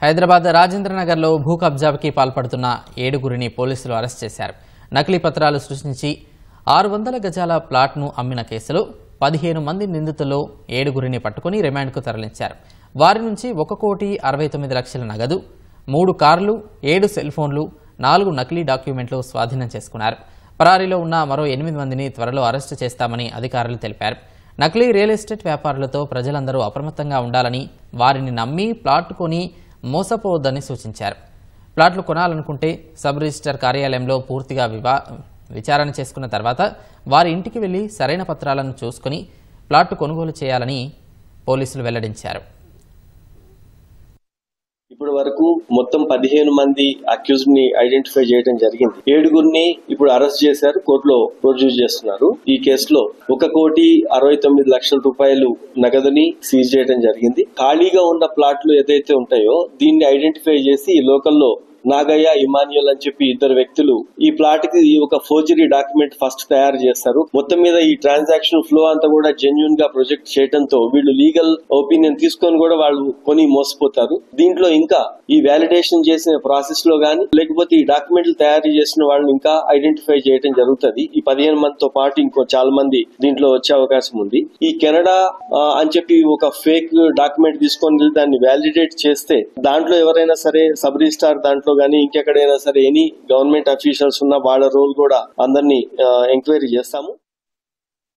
హైదరాబాద్ రాజేంద్రనగర్లో భూ కబ్జాకి పాల్పడుతున్న 7గురిని పోలీసులు అరెస్ట్ చేశారు. నకిలీ పత్రాలు సృష్టించి 600 గజాల ప్లాట్ను అమ్మిన కేసులో 15 మంది నిందితుల్లో 7గురిని పట్టుకుని రిమాండ్కు తరలించారు. వారి నుంచి 1,69,00,000 నగదు, 3 కార్లు, 7 సెల్ ఫోన్లు, 4 నకిలీ డాక్యుమెంట్లు స్వాధీనం చేసుకున్నారు. పరారీలో ఉన్న మరో 8 మందిని త్వరలో అరెస్టు చేస్తామని అధికారులు తెలిపారు. నకిలీ రియల్ ఎస్టేట్ వ్యాపారులతో ప్రజలందరూ అప్రమత్తంగా ఉండాలని, వారిని నమ్మి ప్లాట్ కొని మోసపోవద్దని సూచించారు. ప్లాట్లు కొనాలనుకుంటే సబ్ రిజిస్టర్ కార్యాలయంలో పూర్తిగా విచారణ చేసుకున్న తర్వాత వారి ఇంటికి వెళ్లి సరైన పత్రాలను చూసుకుని ప్లాట్ కొనుగోలు చేయాలని పోలీసులు వెల్లడించారు. ఇప్పటి వరకు మొత్తం 15 మంది అక్యూజ్ ని ఐడెంటిఫై చేయడం జరిగింది. 7గురిని ఇప్పుడు అరెస్ట్ చేశారు, కోర్టులో ప్రొడ్యూస్ చేస్తున్నారు. ఈ కేసులో 1,69,00,000 రూపాయలు నగదుని సీజ్ చేయడం జరిగింది. ఖాళీగా ఉన్న ప్లాట్లు ఏదైతే ఉంటాయో దీన్ని ఐడెంటిఫై చేసి లోకల్లో నాగయ్య, ఇమాన్యుయల్ అని చెప్పి 2 వ్యక్తులు ఈ ప్లాట్ కి ఒక ఫోర్జరీ డాక్యుమెంట్ ఫస్ట్ తయారు చేస్తారు. మొత్తం మీద ఈ ట్రాన్సాక్షన్ ఫ్లో అంతా కూడా జెన్యూన్ గా ప్రొజెక్ట్ చేయడంతో వీళ్ళు లీగల్ ఒపీనియన్ తీసుకొని కూడా వాళ్ళు కొని మోసపోతారు. దీంట్లో ఇంకా ఈ వ్యాలిడేషన్ చేసిన ప్రాసెస్ లో గానీ లేకపోతే ఈ డాక్యుమెంట్లు తయారు చేసిన వాళ్ళని ఇంకా ఐడెంటిఫై చేయడం జరుగుతుంది. ఈ 15 మందితో పాటు ఇంకో చాలా మంది దీంట్లో వచ్చే అవకాశం ఉంది. ఈ కెనడా అని చెప్పి ఒక ఫేక్ డాక్యుమెంట్ తీసుకొని దాన్ని వ్యాలిడేట్ చేస్తే దాంట్లో ఎవరైనా సరే సబ్ రిజిస్టార్ దాంట్లో గానీ ఇంకెక్కడైనా సరే ఎనీ గవర్నమెంట్ అఫీషియల్స్ ఉన్న వాళ్ళ రోల్ కూడా అందరినీ ఎంక్వైరీ చేస్తాము.